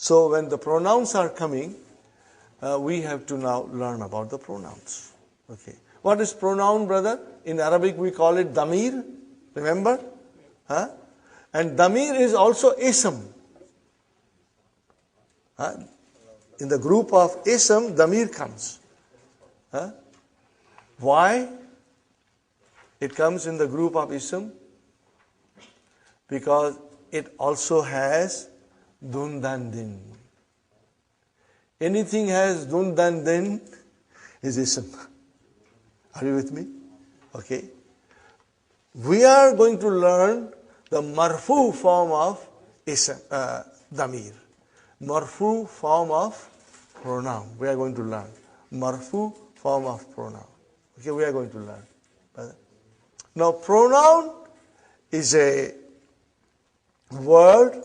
So when the pronouns are coming, we have to now learn about the pronouns. Okay. What is pronoun, brother? In Arabic we call it damir. Remember? Huh? And damir is also ism. Huh? In the group of ism, damir comes. Huh? Why it comes in the group of ism? Because it also has dun dan din. Anything has dun dan din is ism. Are you with me? Okay. We are going to learn the marfu form of ism, damir. Marfu form of pronoun. We are going to learn. Marfu form of pronoun. Okay, we are going to learn. Now, pronoun is a word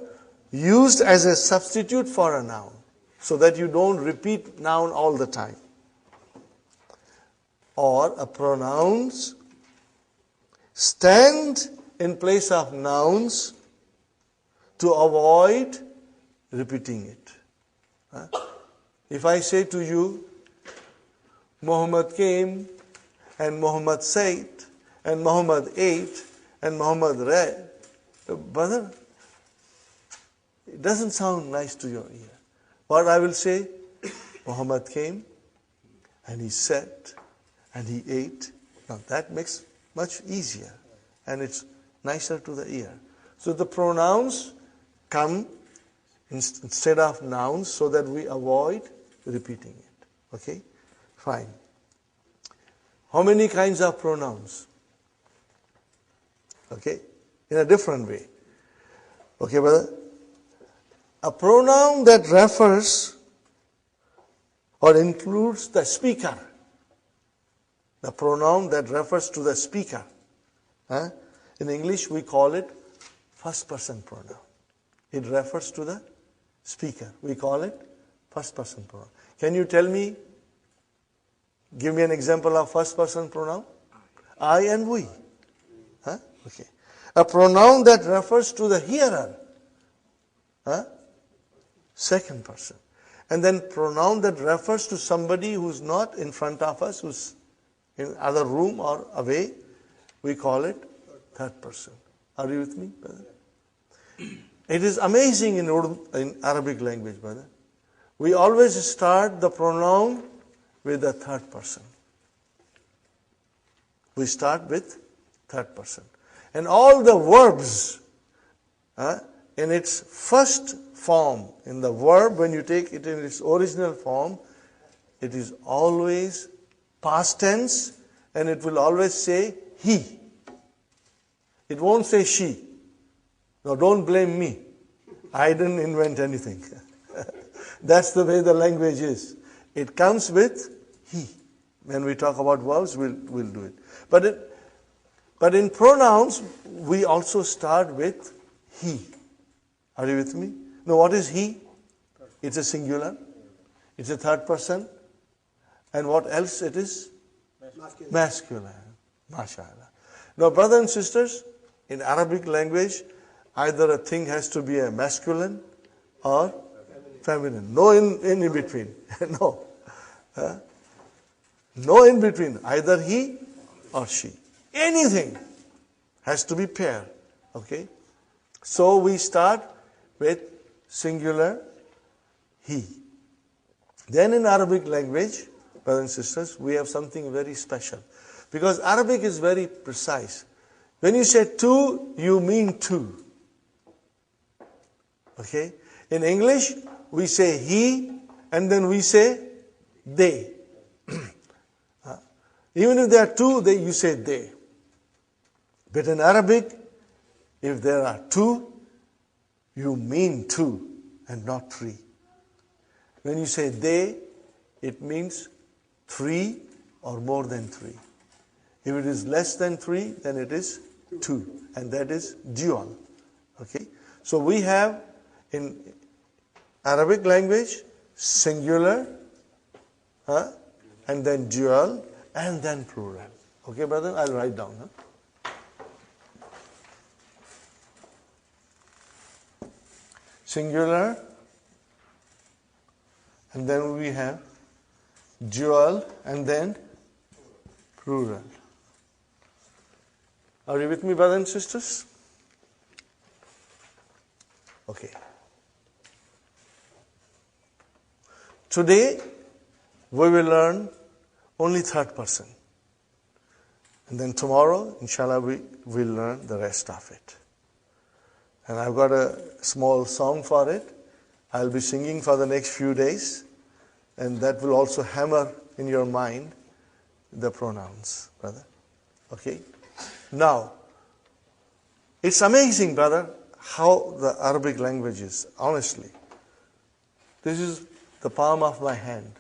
used as a substitute for a noun, so that you don't repeat noun all the time. Or a pronouns stand in place of nouns to avoid repeating it. If I say to you, Muhammad came, and Muhammad said, and Muhammad ate, and Muhammad read, brother, it doesn't sound nice to your ear. What I will say, Muhammad came, and he sat, and he ate. Now that makes much easier, and it's nicer to the ear. So the pronouns come instead of nouns so that we avoid repeating it. Okay? Fine. How many kinds of pronouns? Okay? In a different way. Okay, brother? A pronoun that refers or includes the speaker. The pronoun that refers to the speaker. In English, we call it first person pronoun. It refers to the speaker. We call it first person pronoun. Can you tell me, give me an example of first person pronoun? I and we. Okay. A pronoun that refers to the hearer. Second person. And then pronoun that refers to somebody who's not in front of us, who's in other room or away, we call it third person. Are you with me, brother? It is amazing in Arabic language, brother. We always start the pronoun with the third person. We start with third person. And all the verbs, in its first form, in the verb, when you take it in its original form, it is always past tense, and it will always say he. It won't say she. Now don't blame me. I didn't invent anything. That's the way the language is. It comes with he. When we talk about verbs, we'll do it. But in pronouns, we also start with he. Are you with me? Now what is he? It's a singular. It's a third person. And what else it is? Masculine. MashaAllah. Now, brothers and sisters, in Arabic language, either a thing has to be a masculine or feminine. No in between. No. No in between. Either he or she. Anything has to be pair. Okay? So we start with singular he. Then in Arabic language, brothers and sisters, we have something very special. Because Arabic is very precise. When you say two, you mean two. Okay? In English, we say he, and then we say they. Even if there are two, you say they. But in Arabic, if there are two, you mean two and not three. When you say they, it means three or more than three. If it is less than three, then it is two. And that is dual. Okay? So we have in Arabic language singular, and then dual, and then plural. Okay, brother? I'll write down. Singular, and then we have dual, and then plural. Are you with me, brothers and sisters? Okay. Today, we will learn only third person. And then tomorrow, inshallah, we will learn the rest of it. And I've got a small song for it. I'll be singing for the next few days. And that will also hammer in your mind the pronouns, brother. Okay? Now, it's amazing, brother, how the Arabic language is, honestly. This is the palm of my hand.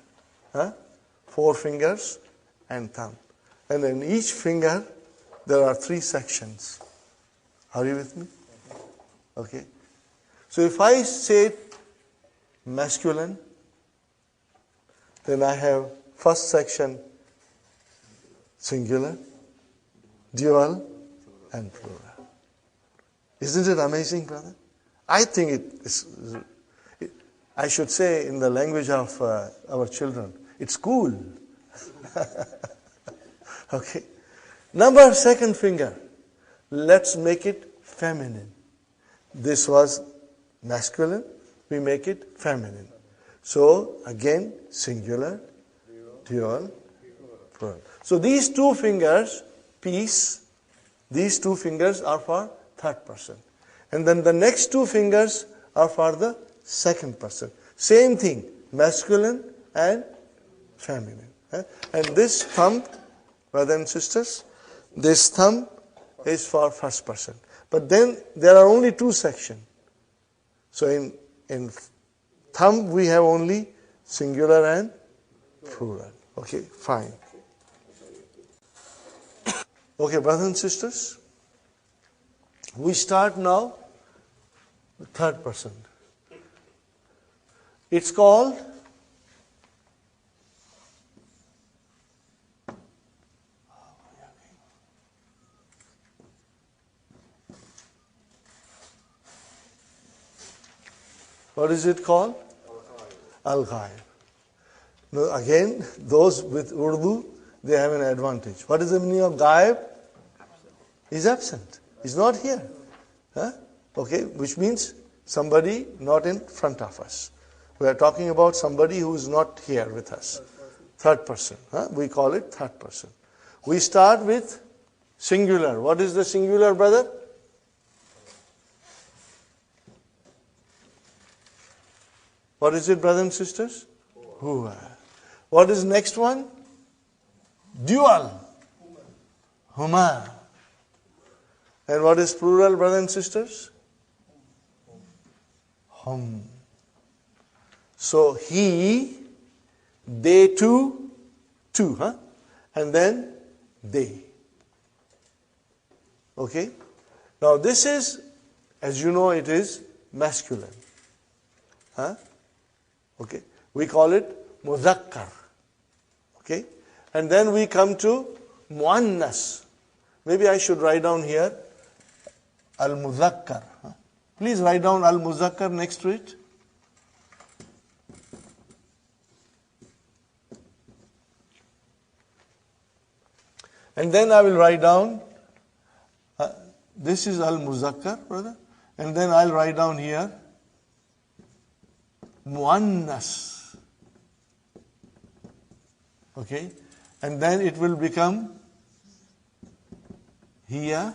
4 fingers and thumb. And in each finger, there are 3 sections. Are you with me? Okay. So if I say masculine, then I have first section singular, dual, and plural. Isn't it amazing, brother? I think it is, I should say in the language of our children, it's cool. Okay. Number second finger. Let's make it feminine. This was masculine. We make it feminine. So again, singular, dual, plural. So these 2 fingers, piece, these 2 fingers are for third person. And then the next 2 fingers are for the second person. Same thing, masculine and feminine. And this thumb, brothers and sisters, this thumb is for first person. But then there are only 2 sections. So in thumb we have only singular and plural. Okay, fine. Okay, brothers and sisters, we start now the third person. It's called what is it called? Al-Ghaib. Now again, those with Urdu, they have an advantage. What is the meaning of Ghaib? He's absent. He's not here. Okay, which means somebody not in front of us. We are talking about somebody who is not here with us. Third person. We call it third person. We start with singular. What is the singular, brother? What is it, brothers and sisters? Huwa. What is next one? Dual. Huma. And what is plural, brothers and sisters? Hum. So he, they two, and then they. Okay? Now this is, as you know, it is masculine. Okay? We call it muzakkar. Okay? And then we come to muannas. Maybe I should write down here al-muzakkar. Please write down al-muzakkar next to it. And then I will write down, this is al-muzakkar, brother. And then I'll write down here muannas. Okay? And then it will become hiya,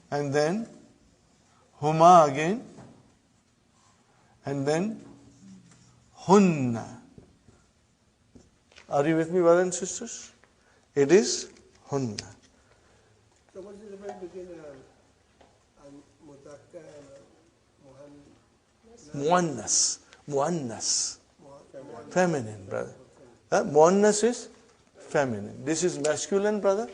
and then huma again, and then hunna. Are you with me, brothers and sisters? It is hunna. So what is the difference between muzakkar and Muannas. Muannas. Feminine, brother. Muannas is feminine. This is masculine, brother.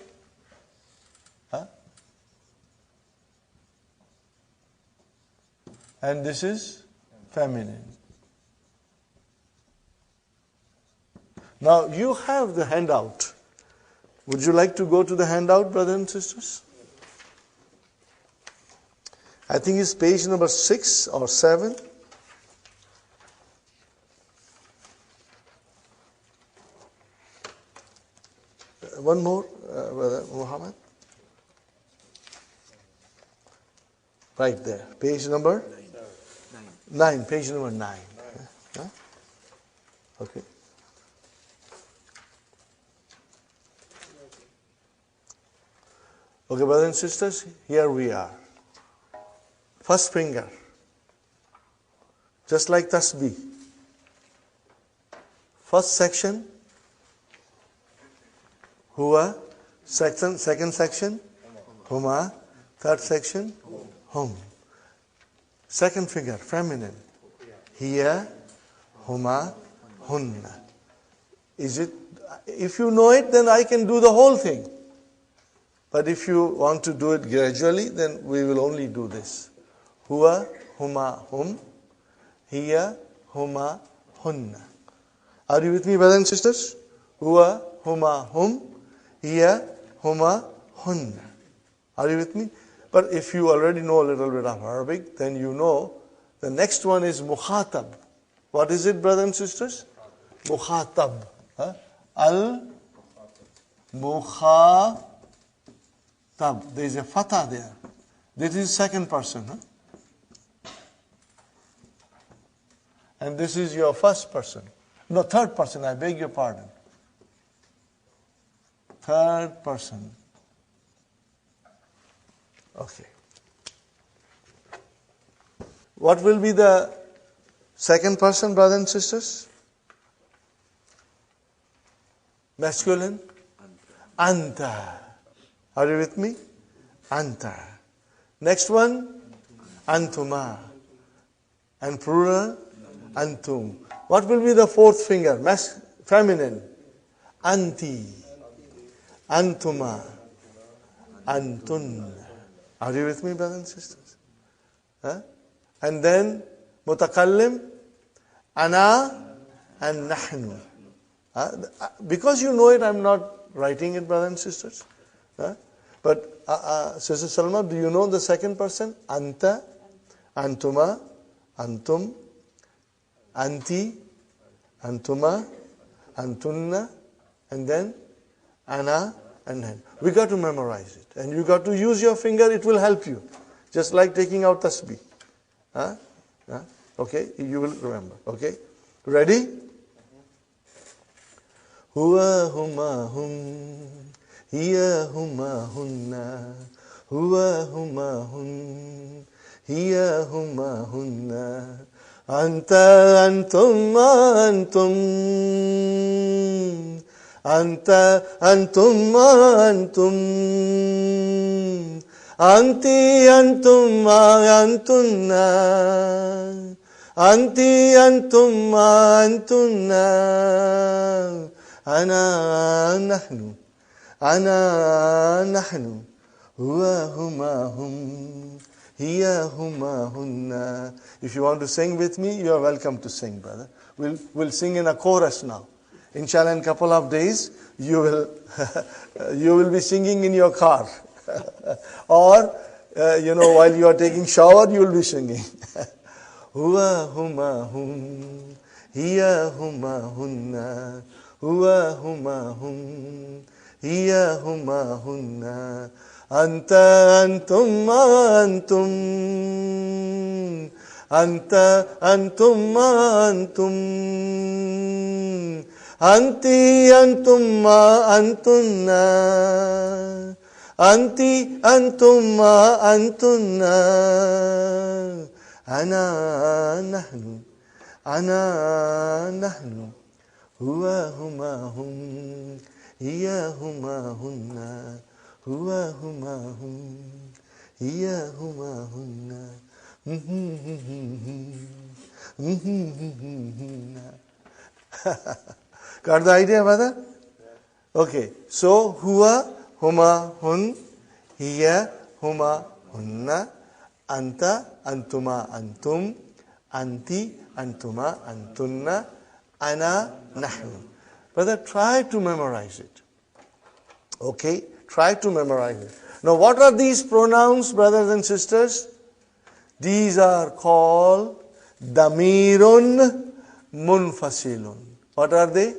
And this is feminine. Now you have the handout. Would you like to go to the handout, brothers and sisters? I think it's page number 6 or 7. one more, Brother Muhammad. Right there. Page number 9. Page number 9. Huh? Okay. Okay, brothers and sisters, here we are. First finger. Just like tasbih. First section, huwa. Second section, huma. Third section, hum. Second figure, feminine. Hiya, huma, hunna. Is it? If you know it, then I can do the whole thing. But if you want to do it gradually, then we will only do this. Huwa, huma, hum. Hiya, huma, hunna. Are you with me, brothers and sisters? Huwa, huma, hum. Hiya, huma, hunna. Are you with me? But if you already know a little bit of Arabic, then you know the next one is mukhatab. What is it, brothers and sisters? Mukhatab. Huh? Al-mukhatab. There is a fatha there. This is second person. Huh? And this is your first person. No, third person. I beg your pardon. Third person. Okay. What will be the second person, brothers and sisters? Masculine? Anta. Are you with me? Anta. Next one? Antuma. And plural? Antum. What will be the fourth finger? Feminine? Anti. Antuma. Antun. Are you with me, brothers and sisters? Huh? And then mutakallim, ana and nahnu. Because you know it, I'm not writing it, brothers and sisters. But Sister Salma, do you know the second person? Anta, antuma, antum, anti, antuma, antunna, and then ana and then. We got to memorize it. And you got to use your finger, it will help you. Just like taking out tasbih. Okay, you will remember. Okay, ready? Huwa huma hum, hiya huma hunna, huwa huma hun, hiya huma hunna, anta antum antum, anta antum antum, anti antum antunna, anti antum antunna, ana nahnu, ana nahnu, huwa huma hum, hiya huma hunna. If you want to sing with me, you are welcome to sing, brother. We'll sing in a chorus now. Inshallah, in a couple of days, you will be singing in your car. Or, while you are taking shower, you will be singing. Huwa huma hum, hiya huma hunna, huwa huma hum, hiya huma hunna, anta antum antum, anta antum antum, anti antum antunna, anti antum antunna, ana nahnu, ana nahnu, huwa huma hum, hiya huma hunna, huwa huma hum, hiya huma hunna. Got the idea, brother? Okay, so huwa huma hun, hiya huma hunna, anta antuma antum, anti antuma antunna, ana nahnu. Brother, try to memorize it. Okay, try to memorize it. Now, what are these pronouns, brothers and sisters? These are called damirun munfasilun. What are they?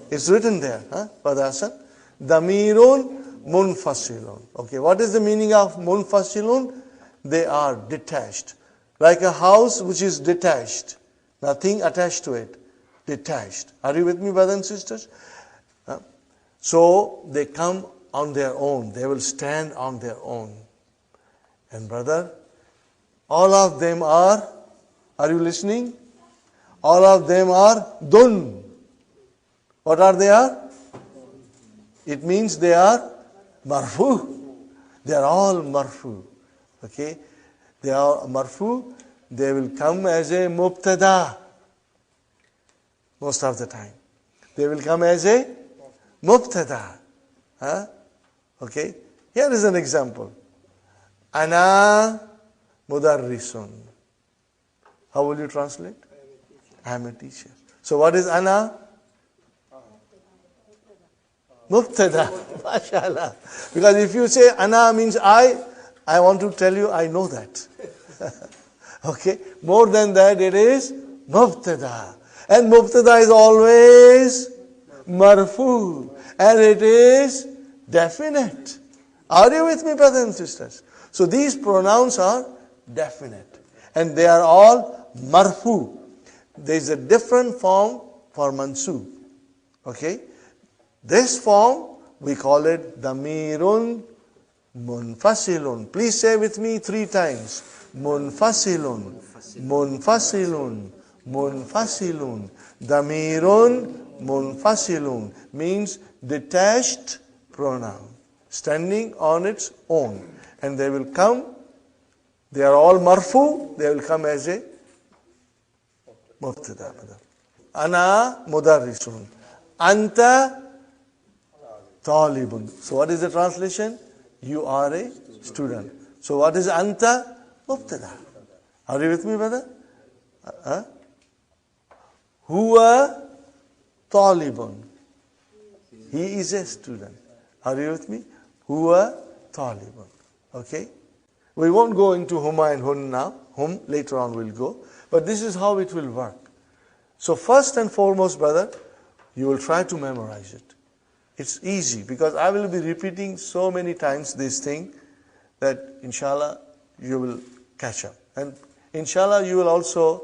It's written there, Brother Hassan. Damirun munfasilun. Okay, what is the meaning of munfasilun? They are detached. Like a house which is detached. Nothing attached to it. Detached. Are you with me, brothers and sisters? So they come on their own. They will stand on their own. And brother, all of them are you listening? All of them are dun. What are they are? It means they are marfu. They are all marfu. Okay? They are marfu. They will come as a mubtada. Most of the time. They will come as a mubtada. Okay? Here is an example. Ana mudarrisun. How will you translate? I am a teacher. So what is ana? Mubtada. MashaAllah. Because if you say ana means I want to tell you I know that. Okay? More than that, it is mubtada. And mubtada is always marfu. And it is definite. Are you with me, brothers and sisters? So these pronouns are definite. And they are all marfu. There is a different form for mansub. Okay? This form, we call it damirun munfasilun. Please say with me 3 times. Munfasilun, munfasilun, munfasilun. Damirun munfasilun means detached pronoun, standing on its own. And they will come, they are all marfu, they will come as a mubtada. Ana mudarrisun. Anta talibun. So what is the translation? You are a student. So what is anta? Mubtada. Are you with me, brother? Huwa talibun. He is a student. Are you with me? Huwa talibun. Okay? We won't go into huma and hun now. Hum, later on we'll go. But this is how it will work. So first and foremost, brother, you will try to memorize it. It's easy because I will be repeating so many times this thing that inshallah you will catch up. And inshallah you will also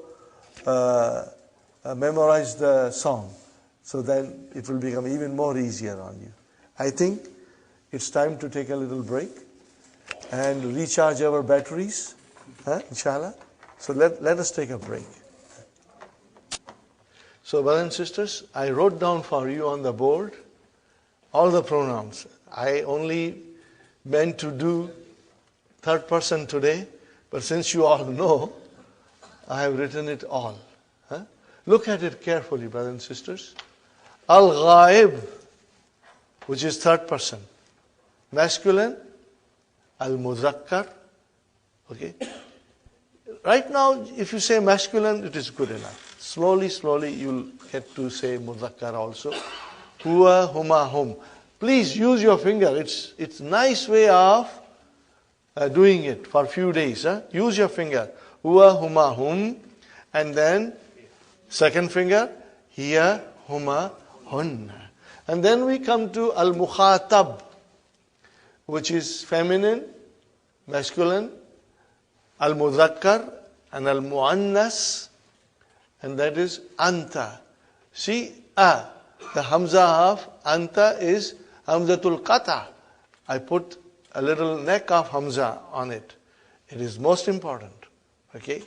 memorize the song. So then it will become even more easier on you. I think it's time to take a little break and recharge our batteries. Inshallah. So let us take a break. So brothers and sisters, I wrote down for you on the board all the pronouns. I only meant to do third person today, but since you all know, I have written it all. Look at it carefully, brothers and sisters. Al-Ghaib, which is third person. Masculine, Al-Muzakkar. Okay? Right now, if you say masculine, it is good enough. Slowly, you'll get to say Muzakkar also. Huwa, huma, hum. Please use your finger. It's nice way of doing it for a few days. Use your finger. Huwa, huma, hum. And then second finger. Hiya, huma, hun. And then we come to al-mukhatab, which is feminine, masculine, al-mudhakkar, and al-muannas, and that is anta. See, the hamza of anta is hamzatul qata. I put a little neck of hamza on it. It is most important. Okay?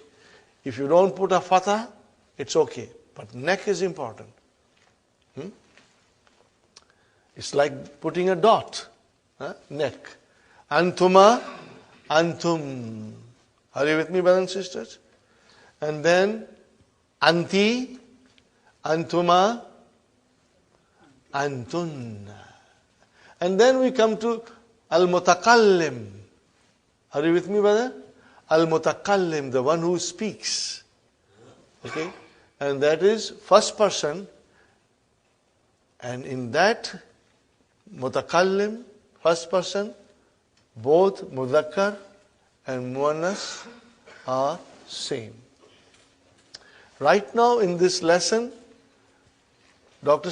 If you don't put a fatha, it's okay. But neck is important. It's like putting a dot. Neck. Antuma, antum. Are you with me, brothers and sisters? And then anti, antuma, antun. And then we come to al-mutakallim. Are you with me, brother? Al-mutakallim, the one who speaks. Okay? And that is first person. And in that mutakallim, first person, both mudhakkar and muannas are same. Right now in this lesson, Dr.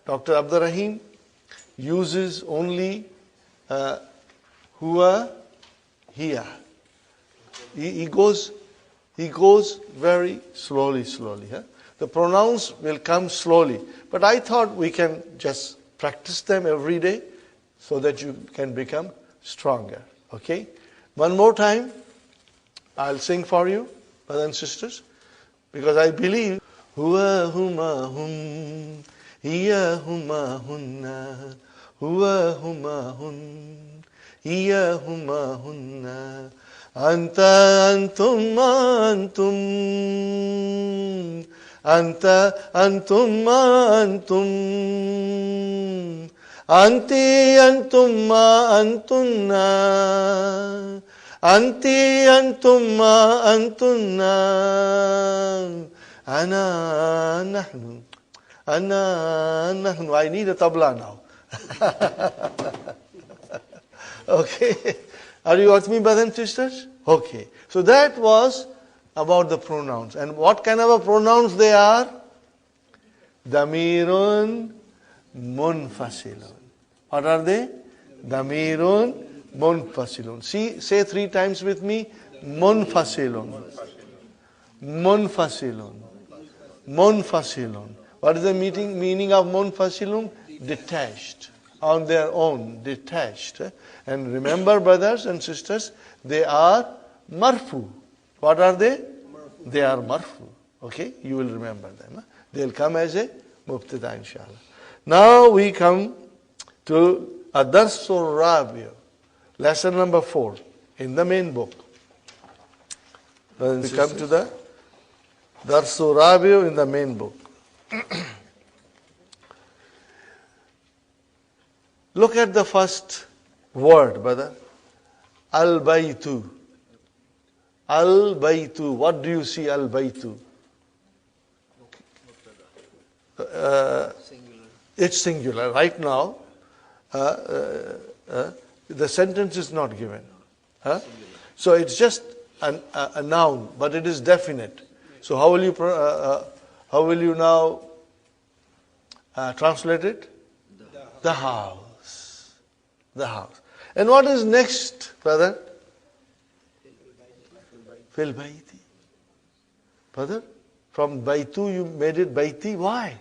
Abdur Rahim uses only huwa, hiya. He goes very slowly. Huh? The pronouns will come slowly. But I thought we can just practice them every day so that you can become stronger. Okay? One more time, I'll sing for you, brothers and sisters, because I believe huwa huma hum, hiya huma hunna, huwa huma hun, hiya huma hunna, anta antum antum, anta antum antum, anti antum antunna, anti antum antunna, ana nahnu, ana nahnu. I need a tabla now. Okay. Are you with me, brothers and sisters? Okay. So that was about the pronouns. And what kind of a pronouns they are? Damirun munfasilun. What are they? Damirun munfasilun. See, say 3 times with me. Munfasilun. Munfasilun. Munfasilun. What is the meaning of munfasilun? Detached. On their own. Detached. And remember, brothers and sisters, they are marfu. What are they? Marfu. They are marfu. Okay? You will remember them. They'll come as a mubtada, inshallah. Now we come to Adarsul Rabi', lesson number 4 in the main book. We come to the Darsul Rabi' in the main book. Look at the first word, brother. Al-Baytu. Al-Baytu. What do you see, Al-Baytu? It's singular. Right now, the sentence is not given. So it's just a noun, but it is definite. So how will you now translate it? The house. The house. And what is next, brother? Fil bayti. Brother, from baytu you made it bayti. Why?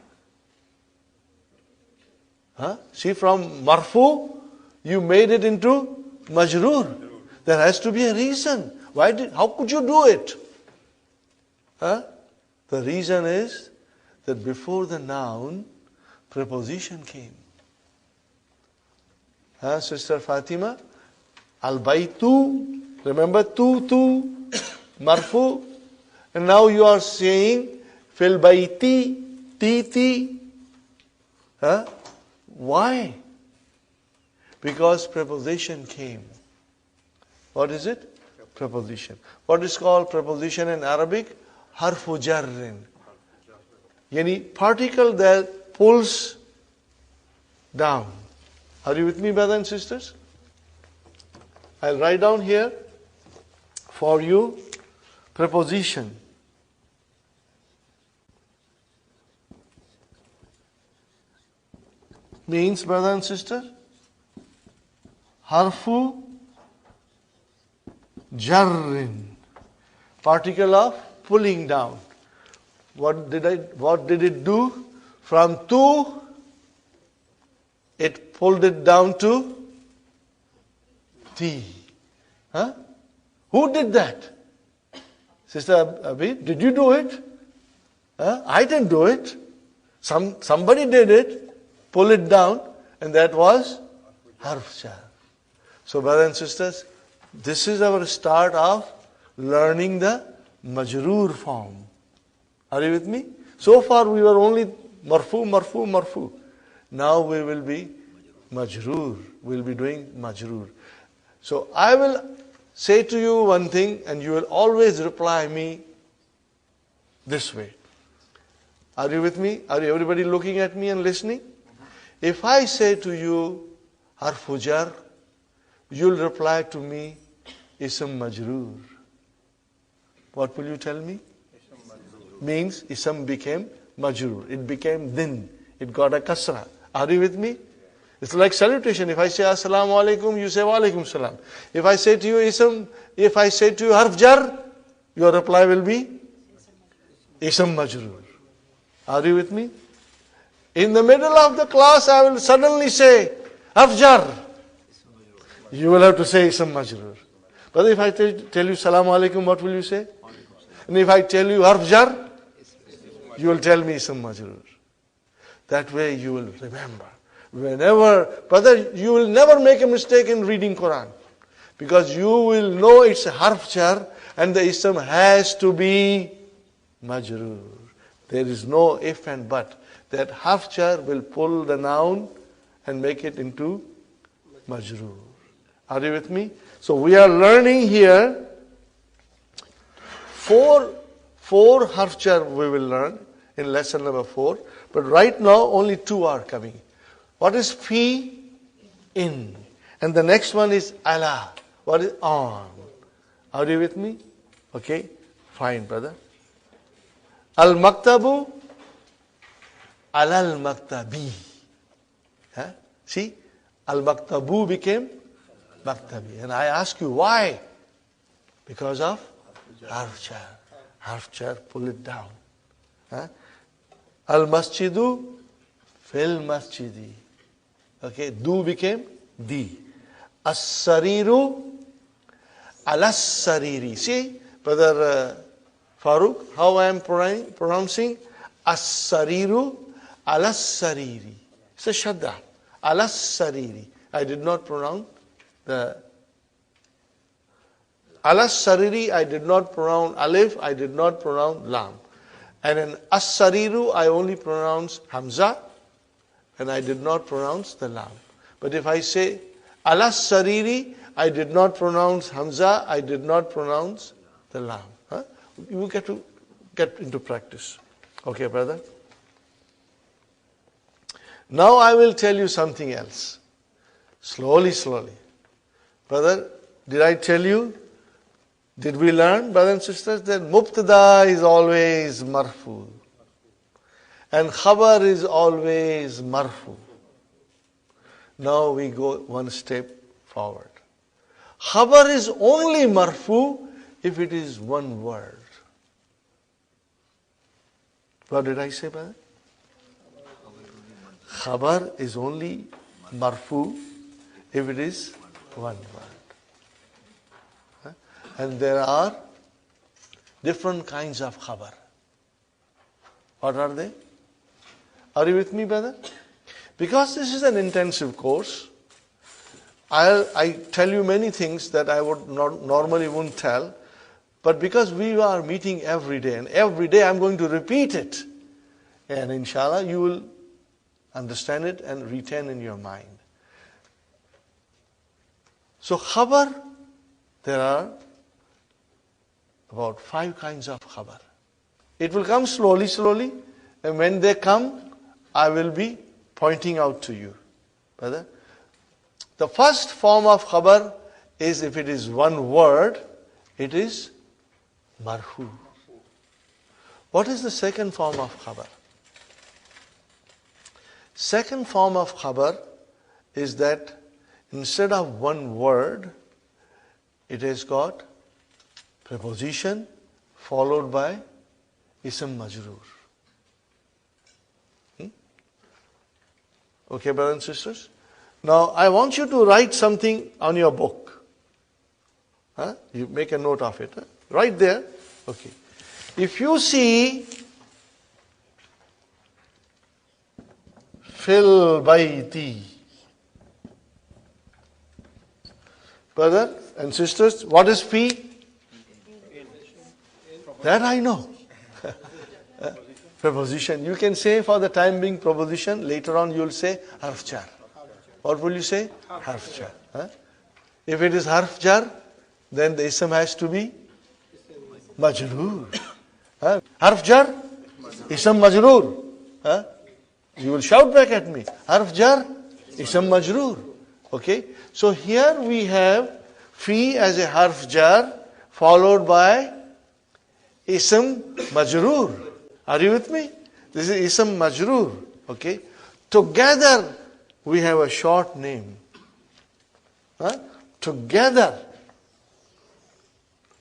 See, from marfu you made it into majroor. There has to be a reason. How could you do it? The reason is that before the noun, preposition came. Sister Fatima, al-baytu, remember tu, marfu, and now you are saying fil bayti, ti. Why? Because preposition came. What is it? Preposition. What is called preposition in Arabic? Harfu jarrin. Yani particle that pulls down. Are you with me, brothers and sisters? I'll write down here for you preposition. Means, brother and sister, harfu jarrin, particle of pulling down. What did it do? From tu, it pulled it down to ti. Who did that? Sister Abi, did you do it? I didn't do it. Somebody did it. Pull it down, and that was harf jar. So, brothers and sisters, this is our start of learning the majroor form. Are you with me? So far we were only marfu. Now we will be majroor. We'll be doing majroor. So I will say to you one thing, and you will always reply me this way. Are you with me? Are everybody looking at me and listening? If I say to you harfu jar, you'll reply to me ism majroor. What will you tell me? Means ism became majroor. It became din. It got a kasra. Are you with me? It's like salutation. If I say Assalamu alaikum, you say Wa alaikum salam. If I say to you ism, if I say to you harf jar, your reply will be ism majroor. Are you with me? In the middle of the class, I will suddenly say harf jar. You will have to say ism majroor. But if I tell you Salaam alaikum, what will you say? And if I tell you harf jar, you will tell me ism majroor. That way you will remember. Whenever, brother, you will never make a mistake in reading Quran. Because you will know it's a harf jar and the ism has to be majroor. There is no if and but. That harf jar will pull the noun and make it into majroor. Are you with me? So we are learning here four harf jar we will learn in lesson number 4. But right now only 2 are coming. What is fi? In. And the next one is ala. What is on? Are you with me? Okay, fine, brother. Al-maktabu, alal-maktabi. Huh? See? Al-maktabu became maktabi. And I ask you, why? Because of harf jar. Harf jar, pull it down. Huh? Al-masjidu, fil masjidi. Okay, du became di. As-sariru, alas-sariri. See, brother Farooq, how I am pronouncing? As-sariru, alas-sariri. It's a shadda. Alas-sariri. I did not pronounce the alas-sariri. I did not pronounce alif. I did not pronounce lam. And in as-sariru, I only pronounce hamza. And I did not pronounce the lam. But if I say alas-sariri, I did not pronounce hamza. I did not pronounce the lam. Huh? You get to get into practice. Okay, brother? Now I will tell you something else. Slowly, slowly. Brother, did I tell you? Did we learn, brothers and sisters, that mubtada is always marfu. And khabar is always marfu. Now we go one step forward. Khabar is only marfu if it is one word. What did I say, brother? Khabar is only marfu if it is one word. And there are different kinds of khabar. What are they? Are you with me, brother? Because this is an intensive course, I tell you many things that I would normally wouldn't tell, but because we are meeting every day, and every day I'm going to repeat it, and inshallah you will understand it and retain in your mind. So khabar, there are about 5 kinds of khabar. It will come slowly, slowly, and when they come, I will be pointing out to you. Brother, the first form of khabar is if it is one word, it is marfu. What is the second form of khabar? Second form of khabar is that instead of one word, it has got preposition followed by ism majroor. Okay, brothers and sisters? Now, I want you to write something on your book. You make a note of it. Right there. Okay. If you see fil bayti, brother and sisters, what is fi? That I know. Preposition. You can say for the time being preposition. Later on you will say harf jar. What will you say? Harf jar. If it is harf jar, then the ism has to be majroor. Harf jar, ism majroor. You will shout back at me. Harf jar, ism majroor. Okay. So here we have fi as a harf jar followed by ism majroor. Are you with me? This is ism majroor. Okay. Together we have a short name. Together,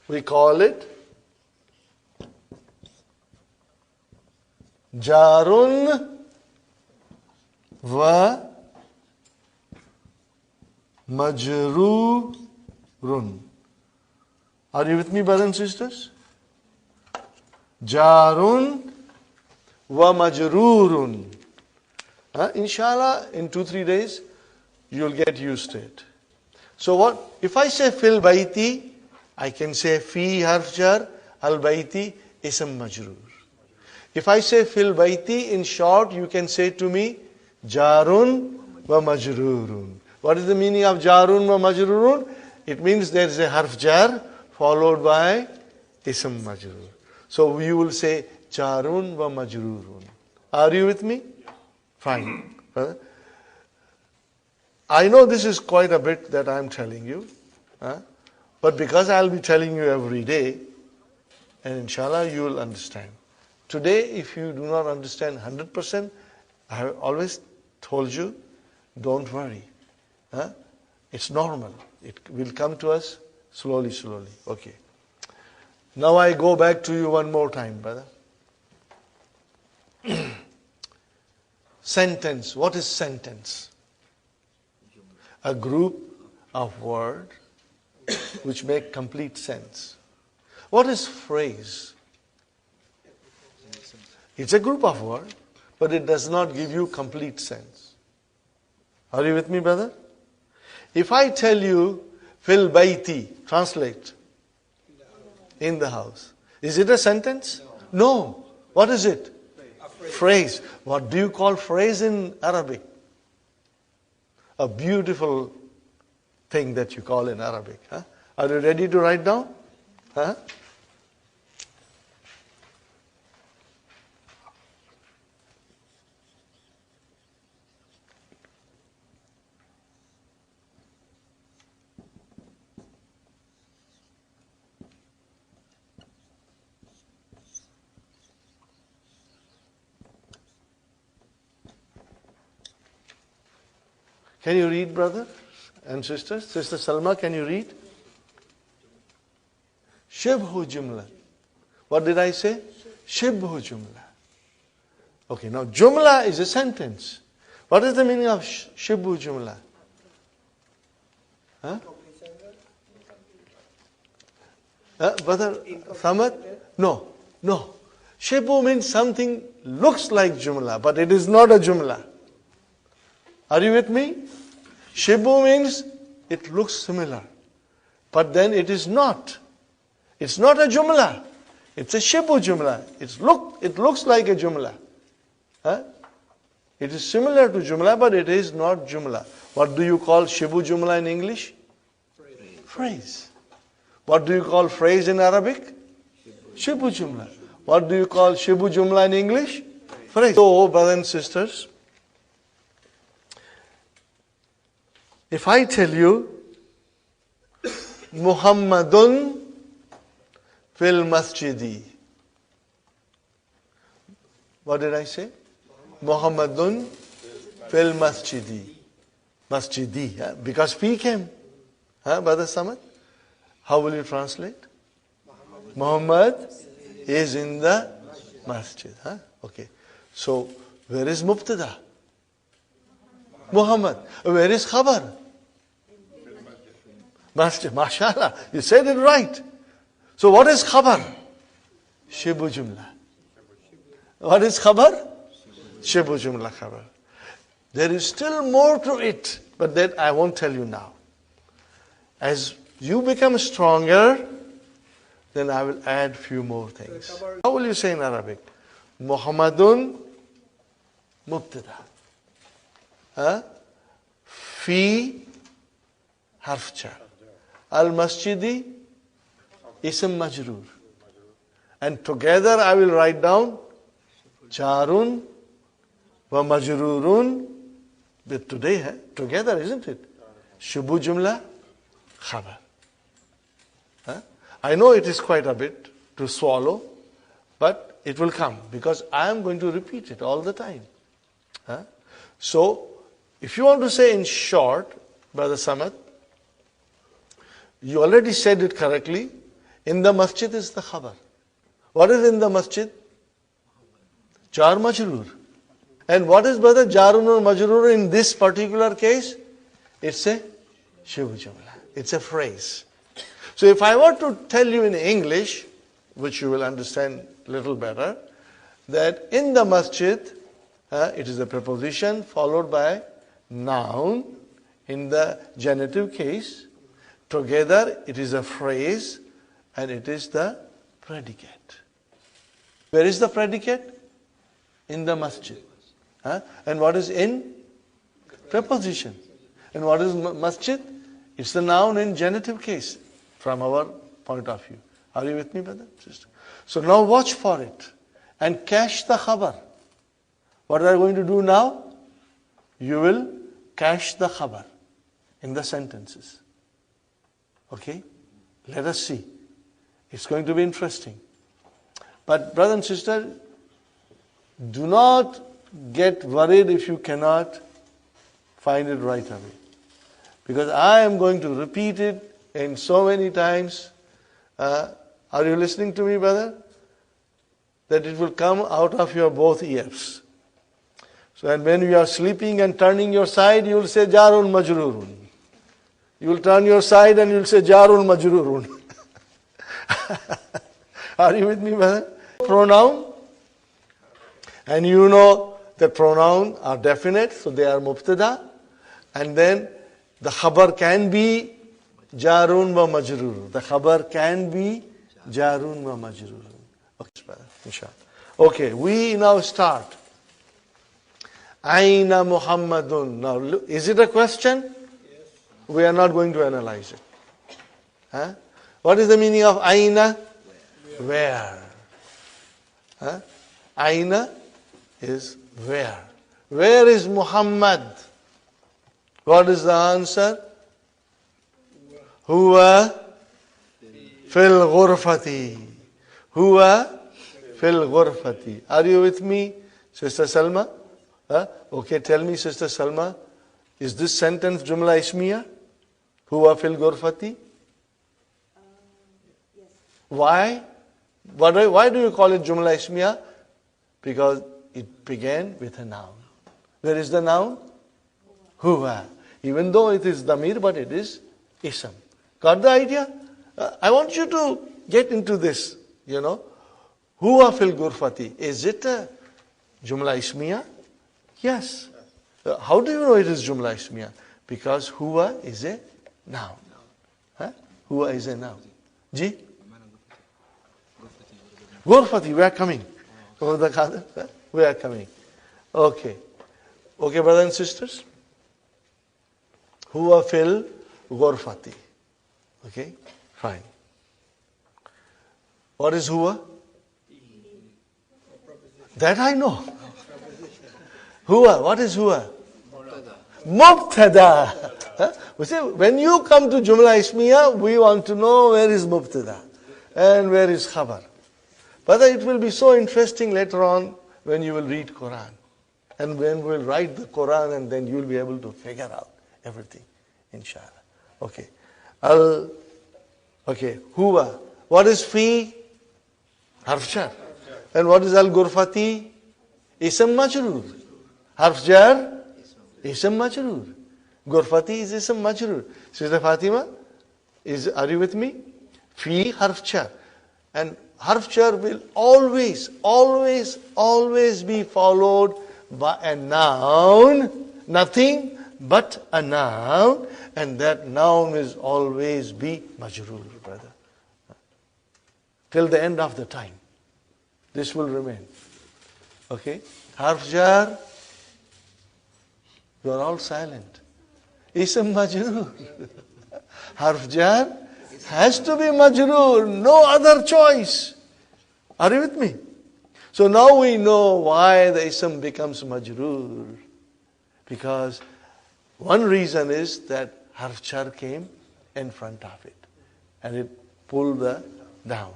we call it Jarun va Majrurun. Are you with me, brothers and sisters? Jarun va Majrurun. Inshallah, in 2-3 days, you'll get used to it. So what? If I say fil baiti, I can say fi harf jar, al baiti ism majrur. If I say fil baiti, in short, you can say to me, jarun wa majrurun. What is the meaning of jarun wa majrurun? It means there is a harf jar followed by ism majrur. So you will say jarun wa majrurun. Are you with me? Fine. I know this is quite a bit that I am telling you. But because I will be telling you every day, and inshallah you will understand. Today, if you do not understand 100%, I have always told you, don't worry. It's normal. It will come to us slowly, slowly. Okay. Now I go back to you one more time, brother. Sentence. What is sentence? A group of words which make complete sense. What is phrase? It's a group of words, but it does not give you complete sense. Are you with me, brother? If I tell you, fil baiti, translate, in the house. Is it a sentence? No. What is it? Phrase. What do you call phrase in Arabic? A beautiful thing that you call in Arabic. Are you ready to write down? Can you read, brother and sisters? Sister Salma, can you read? Shibhu jumla. What did I say? Shibhu jumla. Okay, now jumla is a sentence. What is the meaning of shibhu jumla? Brother Samad? No. Shibhu means something looks like jumla, but it is not a jumla. Are you with me? Shibhu means it looks similar, but then it is not. It's not a jumla. It's a shibhu jumla. It looks like a jumla. It is similar to jumla, but it is not jumla. What do you call shibhu jumla in English? Phrase. What do you call phrase in Arabic? Shibhu jumla. What do you call shibhu jumla in English? Phrase. So, brothers and sisters, if I tell you, Muhammadun fil masjidi. What did I say? Muhammadun fil masjidi. Masjidi. Because fi came. Brother Samad? How will you translate? Muhammad is in the masjid. Okay. So, where is mubtada? Muhammad. Where is khabar? Masjid. Mashallah. You said it right. So what is khabar? Shibhu jumla. What is khabar? Shibhu jumla khabar. There is still more to it, but that I won't tell you now. As you become stronger, then I will add few more things. How will you say in Arabic? Muhammadun mubtada. Fi harf jar. Al-masjidi ism majrur. And together I will write down jarun wa majrurun. But today, together, isn't it? Shibhu jumla khabar. I know it is quite a bit to swallow, but it will come because I am going to repeat it all the time. So, if you want to say in short, Brother Samad, you already said it correctly. In the masjid is the khabar. What is in the masjid? Jar majroor. And what is, brother, jarun or majroor in this particular case? It's a shibu jumla. It's a phrase. So if I were to tell you in English, which you will understand a little better, that in the masjid, it is a preposition followed by noun in the genitive case. Together, it is a phrase and it is the predicate. Where is the predicate? In the masjid. And what is in? Preposition. And what is masjid? It's the noun in genitive case from our point of view. Are you with me, brother, sister? So now watch for it and cache the khabar. What are you going to do now? You will cache the khabar in the sentences. Okay? Let us see. It's going to be interesting. But brother and sister, do not get worried if you cannot find it right away. Because I am going to repeat it in so many times. Are you listening to me, brother? That it will come out of your both ears. So and when you are sleeping and turning your side, you will say Jarun Majrurun. You will turn your side and you will say Jarun Majrurun. Are you with me, brother? Pronoun. And you know that pronoun are definite, so they are mubtada. And then the khabar can be Jarun wa Majrurun. The khabar can be Jarun wa Majrurun. Okay, brother, inshallah. Okay, we now start. Aina Muhammadun. Now, is it a question? Yes. We are not going to analyze it. What is the meaning of Aina? Where. Aina is where. Where is Muhammad? What is the answer? Huwa fil ghurfati. Huwa fil ghurfati. Are you with me, Sister Salma? Okay, tell me, Sister Salma, is this sentence Jumla Ismiya? Huwa fil ghurfati? Yes. Why? Why do you call it Jumla Ismiya? Because it began with a noun. Where is the noun? Huwa. Even though it is damir, but it is ism. Got the idea? I want you to get into this, Huwa fil ghurfati. Is it a Jumla Ismiya? Yes. How do you know it is Jumla Ismiya? Because huwa is a noun. Huwa is a noun. Ji? Ghurfati, we are coming. We are coming. Okay. Okay, brothers and sisters? Huwa fil ghurfati. Okay? Fine. What is huwa? That I know. Huwa, what is huwa? Mubtada. We say, when you come to Jumla Ismiya, we want to know where is Mubtada and where is Khabar. But it will be so interesting later on when you will read Quran. And when we will write the Quran, and then you will be able to figure out everything, inshallah. Okay. Okay, huwa. What is fi? Harf jar. And what is al-ghurfati? Ism majroor. Harf jar? Ism majroor. Ghurfati is ism majroor. Sister Fatima, are you with me? Fi harf jar. And harf jar will always be followed by a noun, nothing but a noun, and that noun will always be majroor, brother. Till the end of the time. This will remain. Okay? Harf jar, you are all silent. Ism majroor. Harf jar has to be majroor, no other choice. Are you with me? So now we know why the ism becomes majroor. Because one reason is that harf jar came in front of it. And it pulled the down.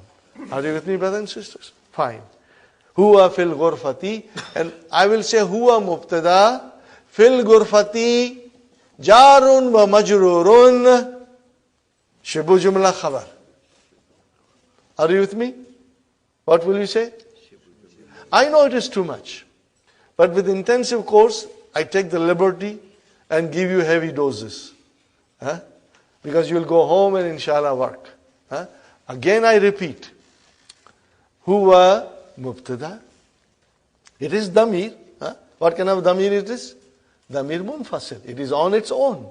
Are you with me, brothers and sisters? Fine. Huwa fil ghurfati. And I will say huwa mubtada. fil ghurfati jarun wa majrurun shibu jumla khabar. Are you with me? What will you say? I know it is too much. But with intensive course, I take the liberty and give you heavy doses. Because you will go home and inshallah work. Again I repeat. Huwa mubtada. It is damir. What kind of damir it is? Damir munfasil. It is on its own.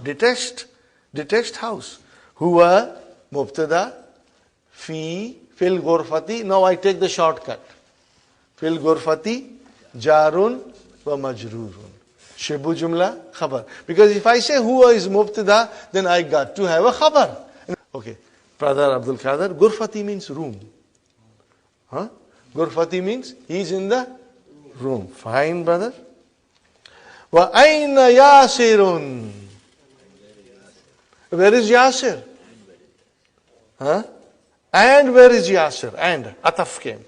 Detached house. Huwa mubtada fi fil ghurfati. Now I take the shortcut. Fil ghurfati jarun wa majrurun. Shibu jumla khabar. Because if I say huwa is mubtada, then I got to have a khabar. Okay. Brother Abdul Qadir, ghurfati means room. Ghurfati means he is in the room. Fine, brother. Wa ayna Yasirun. Where is Yasir? And where is Yasir? And ataf came.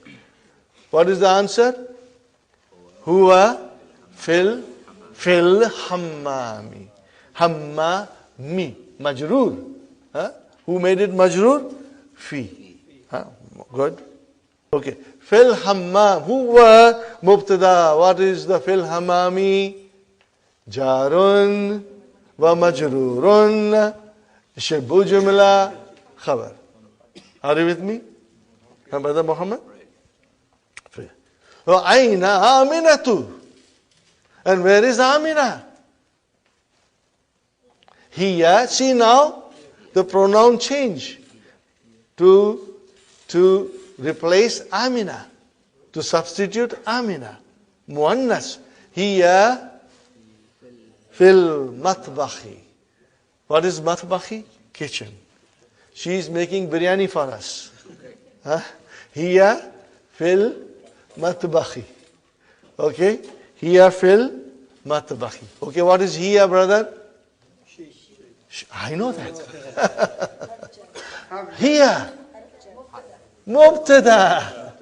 What is the answer? Huwa fil hammami. Hammami. Majroor. Who made it majroor? Fi. Good. Okay. Fil hammam. Huwa mubtada. What is the fil hammami? Jarun wa majrurun. Shibu jumla khabar. Are you with me? Brother Muhammad? Wa aina Aminatu. And where is Amina? Here, see now, the pronoun change to replace Amina, to substitute Amina. Muannas. Here, fil matbahi. What is matbahi? Kitchen. She is making biryani for us. Here, fil matbahi. Okay? Here, fil matbahi. Okay, what is here, brother? I know that. Here, mubtada.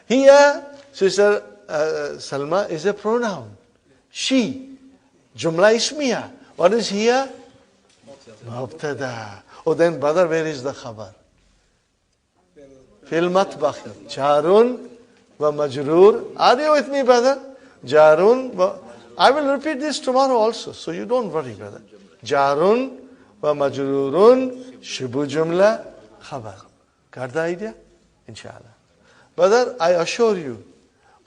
Here, Sister Salma is a pronoun. She, jumla ismiya. What is here? Mubtada. Oh, then, brother, where is the khabar? Fil matbahi. Jarun wa majroor. Are you with me, brother? Jarun wa. I will repeat this tomorrow also, so you don't worry, brother. Jarun wa majrurun shibu jumla khabar. Got the idea? Inshallah. Brother, I assure you,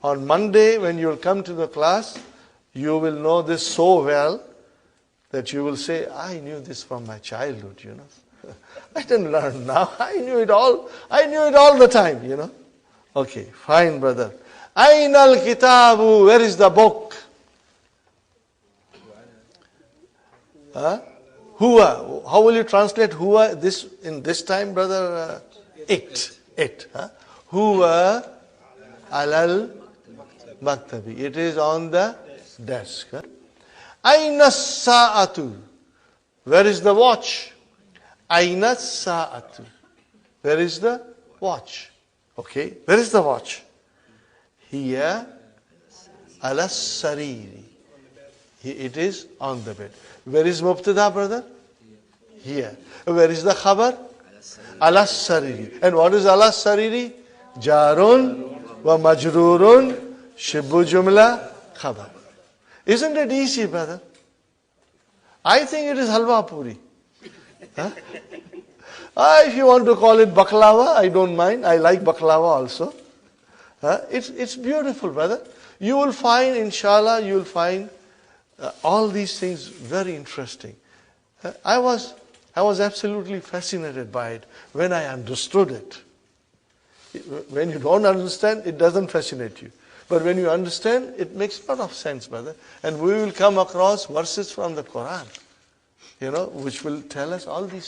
on Monday when you will come to the class, you will know this so well that you will say, I knew this from my childhood, you know. I didn't learn now. I knew it all. I knew it all the time, you know. Okay, fine, brother. Aina al-kitabu. Where is the book? Huwa. How will you translate huwa this in this time, brother? It. Huwa alal maktabi. It is on the desk. Aina sa'atu. Where is the watch? Aina sa'atu. Where is the watch? Okay, where is the watch? Here, ala sariri. It is on the bed. Where is mubtada, brother? Here. Where is the khabar? Ala sariri. And what is ala sariri? Jarun wa majrurun shibu jumla khabar. Isn't it easy, brother? I think it is halwa puri. If you want to call it baklava, I don't mind. I like baklava also. It's beautiful, brother. You will find, inshallah, you will find all these things very interesting. I was absolutely fascinated by it when I understood it. When you don't understand, it doesn't fascinate you. But when you understand, it makes a lot of sense, brother. And we will come across verses from the Quran, which will tell us all these